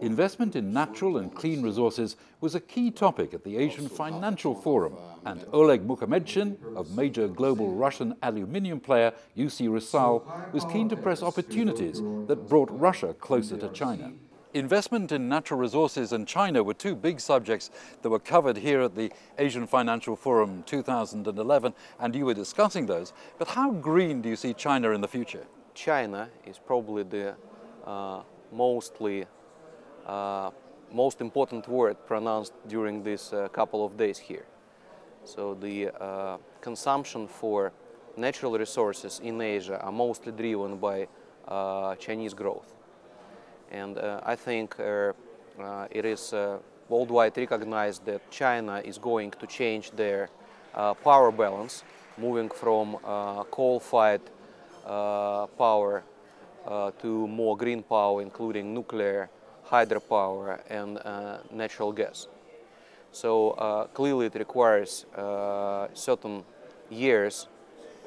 Investment in natural and clean resources was a key topic at the Asian Financial Forum, and Oleg Mukhamedshin, of major global Russian aluminium player UC Rusal, was keen to press opportunities that brought Russia closer to China. Investment in natural resources and China were two big subjects that were covered here at the Asian Financial Forum 2011, and you were discussing those. But how green do you see China in the future? China is probably the most important word pronounced during this couple of days here. So the consumption for natural resources in Asia are mostly driven by Chinese growth. And I think it is worldwide recognized that China is going to change their power balance, moving from coal-fired power to more green power, including nuclear, hydropower, and natural gas. So clearly it requires certain years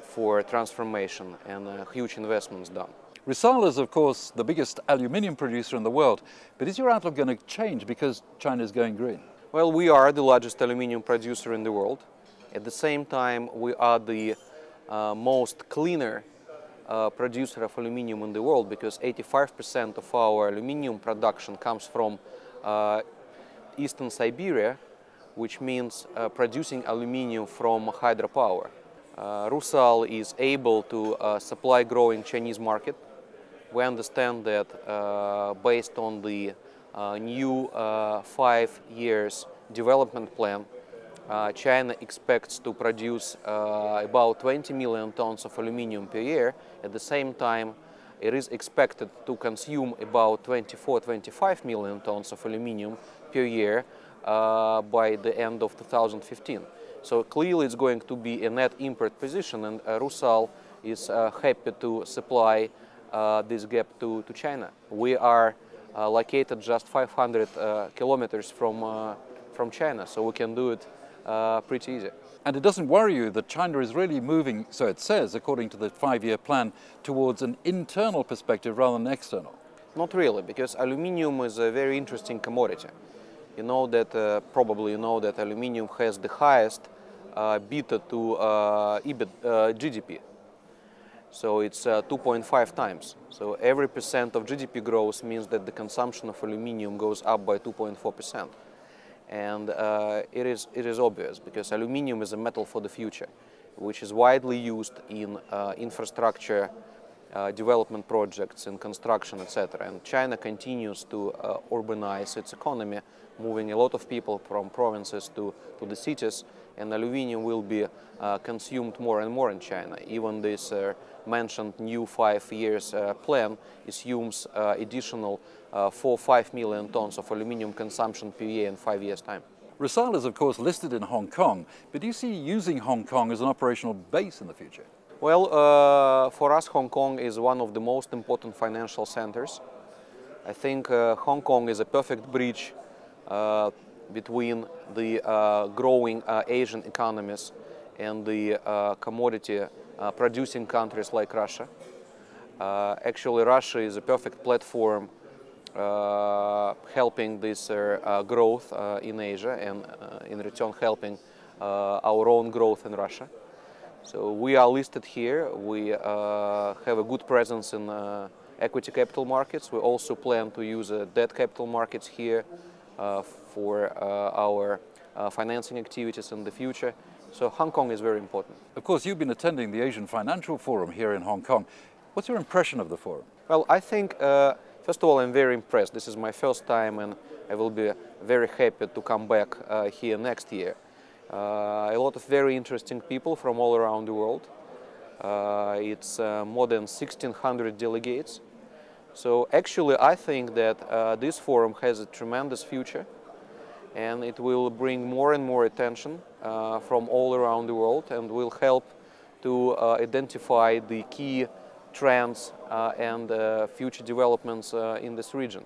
for transformation and huge investments done. Rusal is, of course, the biggest aluminium producer in the world, but is your outlook going to change because China is going green? Well, we are the largest aluminium producer in the world. At the same time, we are the most cleaner producer of aluminium in the world, because 85% of our aluminium production comes from Eastern Siberia, which means producing aluminium from hydropower. Rusal is able to supply growing Chinese market. We understand that based on the new 5 years development plan, China expects to produce about 20 million tons of aluminium per year. At the same time, it is expected to consume about 24-25 million tons of aluminium per year by the end of 2015. So clearly it's going to be a net import position, and Rusal is happy to supply this gap to China. We are located just 500 kilometers from China, so we can do it pretty easy. And it doesn't worry you that China is really moving, so it says, according to the 5-year plan, towards an internal perspective rather than external? Not really, because aluminium is a very interesting commodity. You know that, probably you know that aluminium has the highest beta to GDP. So it's 2.5 times. So every % of GDP growth means that the consumption of aluminium goes up by 2.4%. And it is obvious, because aluminium is a metal for the future, which is widely used in infrastructure development projects, in construction, etc. And China continues to urbanize its economy, moving a lot of people from provinces to the cities, and aluminium will be consumed more and more in China. Even this mentioned new 5 years plan assumes additional 4-5 million tons of aluminium consumption per year in 5 years' time. Rusal is, of course, listed in Hong Kong, but do you see using Hong Kong as an operational base in the future? Well, for us, Hong Kong is one of the most important financial centers. I think Hong Kong is a perfect bridge between the growing Asian economies and the commodity producing countries like Russia. Actually, Russia is a perfect platform helping this growth in Asia, and in return helping our own growth in Russia. So we are listed here. We have a good presence in equity capital markets. We also plan to use debt capital markets here for our financing activities in the future. So Hong Kong is very important. Of course, you've been attending the Asian Financial Forum here in Hong Kong. What's your impression of the forum? Well, I think, first of all, I'm very impressed. This is my first time, and I will be very happy to come back here next year. A lot of very interesting people from all around the world. It's more than 1,600 delegates. So actually, I think that this forum has a tremendous future, and it will bring more and more attention from all around the world, and will help to identify the key trends and future developments in this region.